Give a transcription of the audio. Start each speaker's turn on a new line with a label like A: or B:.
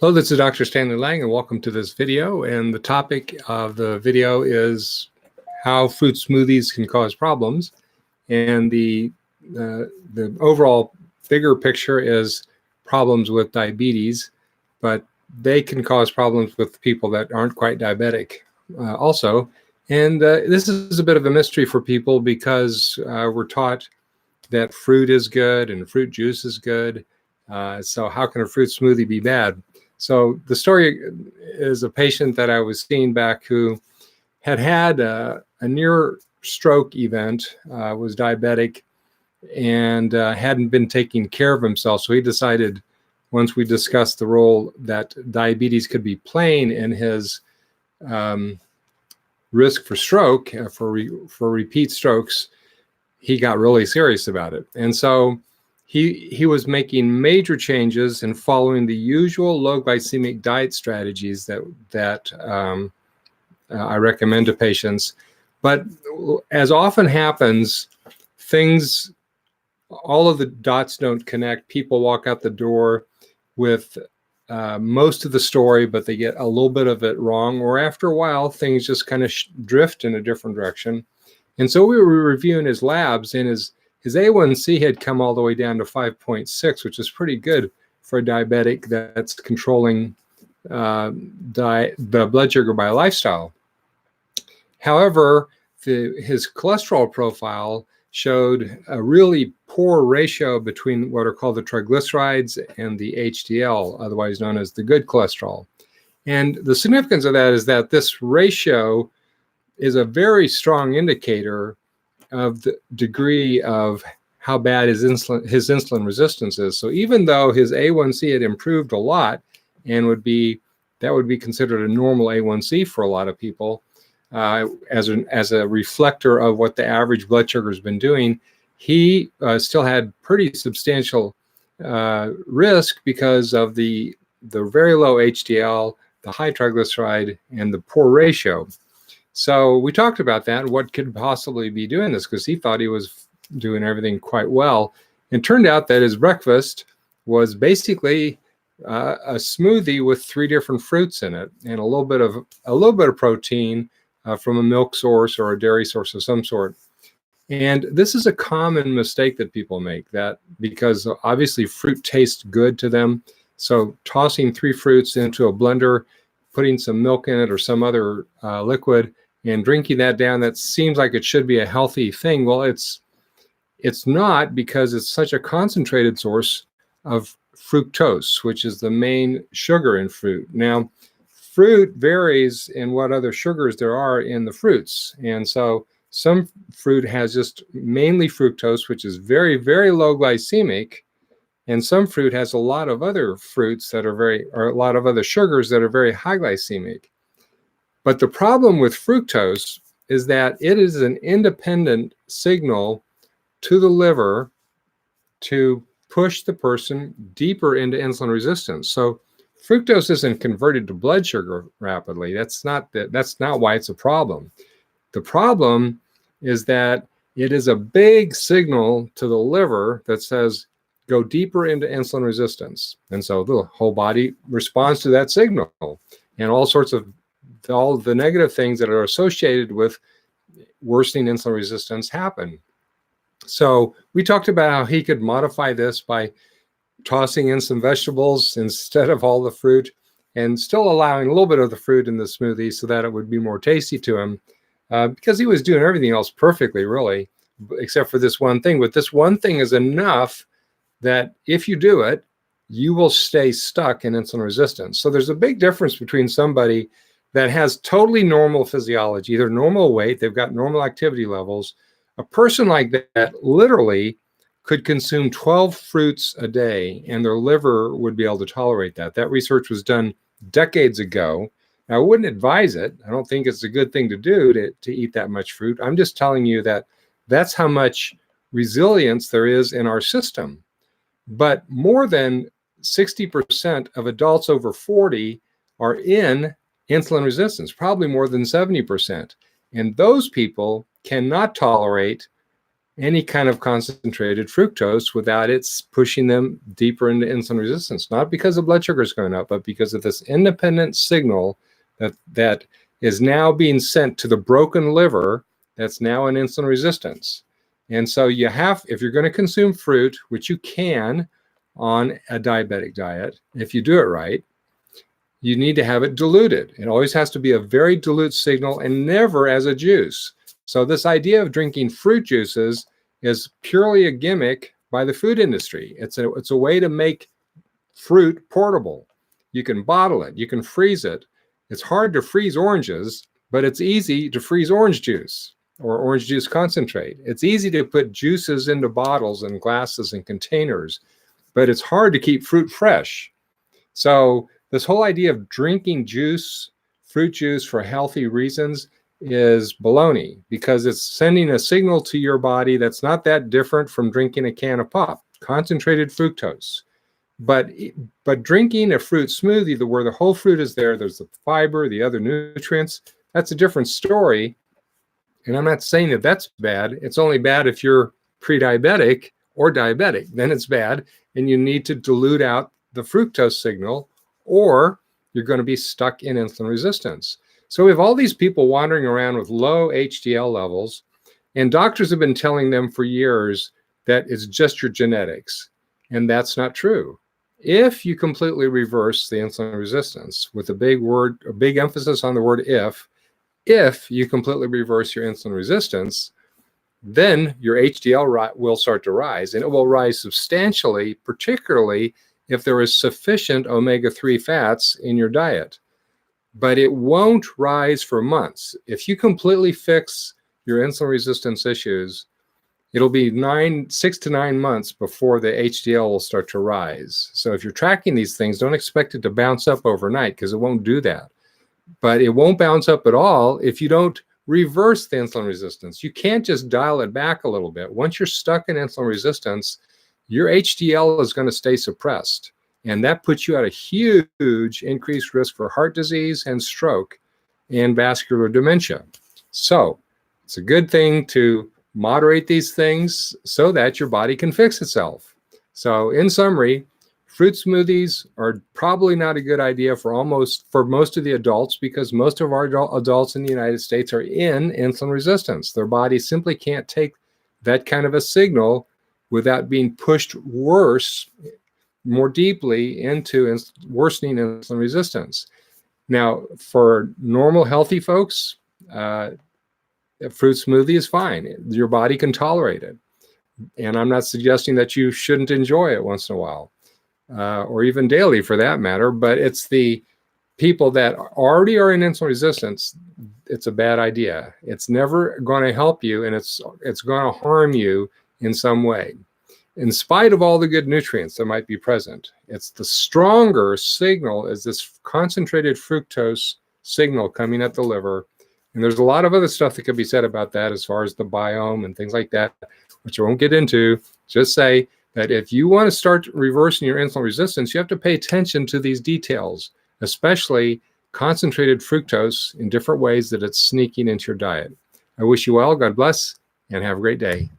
A: Hello, this is Dr. Stanley Lang, and welcome to this video. And the topic of the video is how fruit smoothies can cause problems. And the overall bigger picture is problems with diabetes, but they can cause problems with people that aren't quite diabetic also. And this is a bit of a mystery for people because we're taught that fruit is good and fruit juice is good. So how can a fruit smoothie be bad? So the story is a patient that I was seeing back who had a near stroke event, was diabetic, and hadn't been taking care of himself. So he decided, once we discussed the role that diabetes could be playing in his risk for stroke, for repeat strokes, he got really serious about it. And so he was making major changes and following the usual low glycemic diet strategies that I recommend to patients. But as often happens, all of the dots don't connect. People walk out the door with most of the story, but they get a little bit of it wrong, or after a while, things just kind of drift in a different direction. And so we were reviewing his labs, and his A1C had come all the way down to 5.6, which is pretty good for a diabetic that's controlling the blood sugar by lifestyle. However, his cholesterol profile showed a really poor ratio between what are called the triglycerides and the HDL, otherwise known as the good cholesterol. And the significance of that is that this ratio is a very strong indicator of the degree of how bad his insulin resistance is. So even though his A1C had improved a lot, and that would be considered a normal A1C for a lot of people, as a reflector of what the average blood sugar has been doing, he still had pretty substantial risk because of the very low HDL, the high triglyceride, and the poor ratio. So we talked about that, what could possibly be doing this, because he thought he was doing everything quite well. And turned out that his breakfast was basically a smoothie with 3 different fruits in it, and a little bit of protein from a milk source or a dairy source of some sort. And this is a common mistake that people make, that because obviously fruit tastes good to them, so tossing 3 fruits into a blender, putting some milk in it or some other liquid, and drinking that down, that seems like it should be a healthy thing. Well, it's not, because it's such a concentrated source of fructose, which is the main sugar in fruit. Now, fruit varies in what other sugars there are in the fruits. And so some fruit has just mainly fructose, which is very, very low glycemic. And some fruit has a lot of other fruits that or a lot of other sugars that are very high glycemic. But the problem with fructose is that it is an independent signal to the liver to push the person deeper into insulin resistance. So fructose isn't converted to blood sugar rapidly. That's not why it's a problem. The problem is that it is a big signal to the liver that says, go deeper into insulin resistance. And so the whole body responds to that signal, and all the negative things that are associated with worsening insulin resistance happen. So we talked about how he could modify this by tossing in some vegetables instead of all the fruit, and still allowing a little bit of the fruit in the smoothie so that it would be more tasty to him, because he was doing everything else perfectly, really, except for this one thing. But this one thing is enough that if you do it, you will stay stuck in insulin resistance. So there's a big difference between somebody that has totally normal physiology, their normal weight, they've got normal activity levels. A person like that literally could consume 12 fruits a day, and their liver would be able to tolerate that. That research was done decades ago. Now, I wouldn't advise it. I don't think it's a good thing to do to eat that much fruit. I'm just telling you that that's how much resilience there is in our system. But more than 60% of adults over 40 are in insulin resistance, probably more than 70%. And those people cannot tolerate any kind of concentrated fructose without it's pushing them deeper into insulin resistance, not because the blood sugar is going up, but because of this independent signal that is now being sent to the broken liver that's now in insulin resistance. And so you have, if you're going to consume fruit, which you can on a diabetic diet, if you do it right, you need to have it diluted. It always has to be a very dilute signal and never as a juice. So this idea of drinking fruit juices is purely a gimmick by the food industry. It's a way to make fruit portable. You can bottle it, you can freeze it. It's hard to freeze oranges, but it's easy to freeze orange juice or orange juice concentrate. It's easy to put juices into bottles and glasses and containers, but it's hard to keep fruit fresh. So this whole idea of drinking juice, fruit juice for healthy reasons is baloney, because it's sending a signal to your body that's not that different from drinking a can of pop, concentrated fructose. But drinking a fruit smoothie where the whole fruit is there, there's the fiber, the other nutrients, that's a different story. And I'm not saying that that's bad. It's only bad if you're pre-diabetic or diabetic. Then it's bad, and you need to dilute out the fructose signal, or you're going to be stuck in insulin resistance. So we have all these people wandering around with low HDL levels, and doctors have been telling them for years that it's just your genetics, and that's not true. If you completely reverse the insulin resistance, with a big emphasis on the word if you completely reverse your insulin resistance, then your HDL will start to rise, and it will rise substantially, particularly if there is sufficient omega-3 fats in your diet. But it won't rise for months. If you completely fix your insulin resistance issues, it'll be 6 to 9 months before the HDL will start to rise. So if you're tracking these things, don't expect it to bounce up overnight, because it won't do that. But it won't bounce up at all if you don't reverse the insulin resistance. You can't just dial it back a little bit. Once you're stuck in insulin resistance, your HDL is going to stay suppressed. And that puts you at a huge increased risk for heart disease and stroke and vascular dementia. So it's a good thing to moderate these things so that your body can fix itself. So in summary, fruit smoothies are probably not a good idea for most of the adults, because most of our adults in the United States are in insulin resistance. Their body simply can't take that kind of a signal without being pushed more deeply into worsening insulin resistance. Now, for normal, healthy folks, a fruit smoothie is fine. Your body can tolerate it. And I'm not suggesting that you shouldn't enjoy it once in a while, or even daily for that matter, but it's the people that already are in insulin resistance, it's a bad idea. It's never going to help you, and it's going to harm you in some way. In spite of all the good nutrients that might be present, it's the stronger signal is this concentrated fructose signal coming at the liver. And there's a lot of other stuff that could be said about that as far as the biome and things like that, which I won't get into. Just say that if you want to start reversing your insulin resistance, you have to pay attention to these details, especially concentrated fructose in different ways that it's sneaking into your diet. I wish you well, God bless, and have a great day.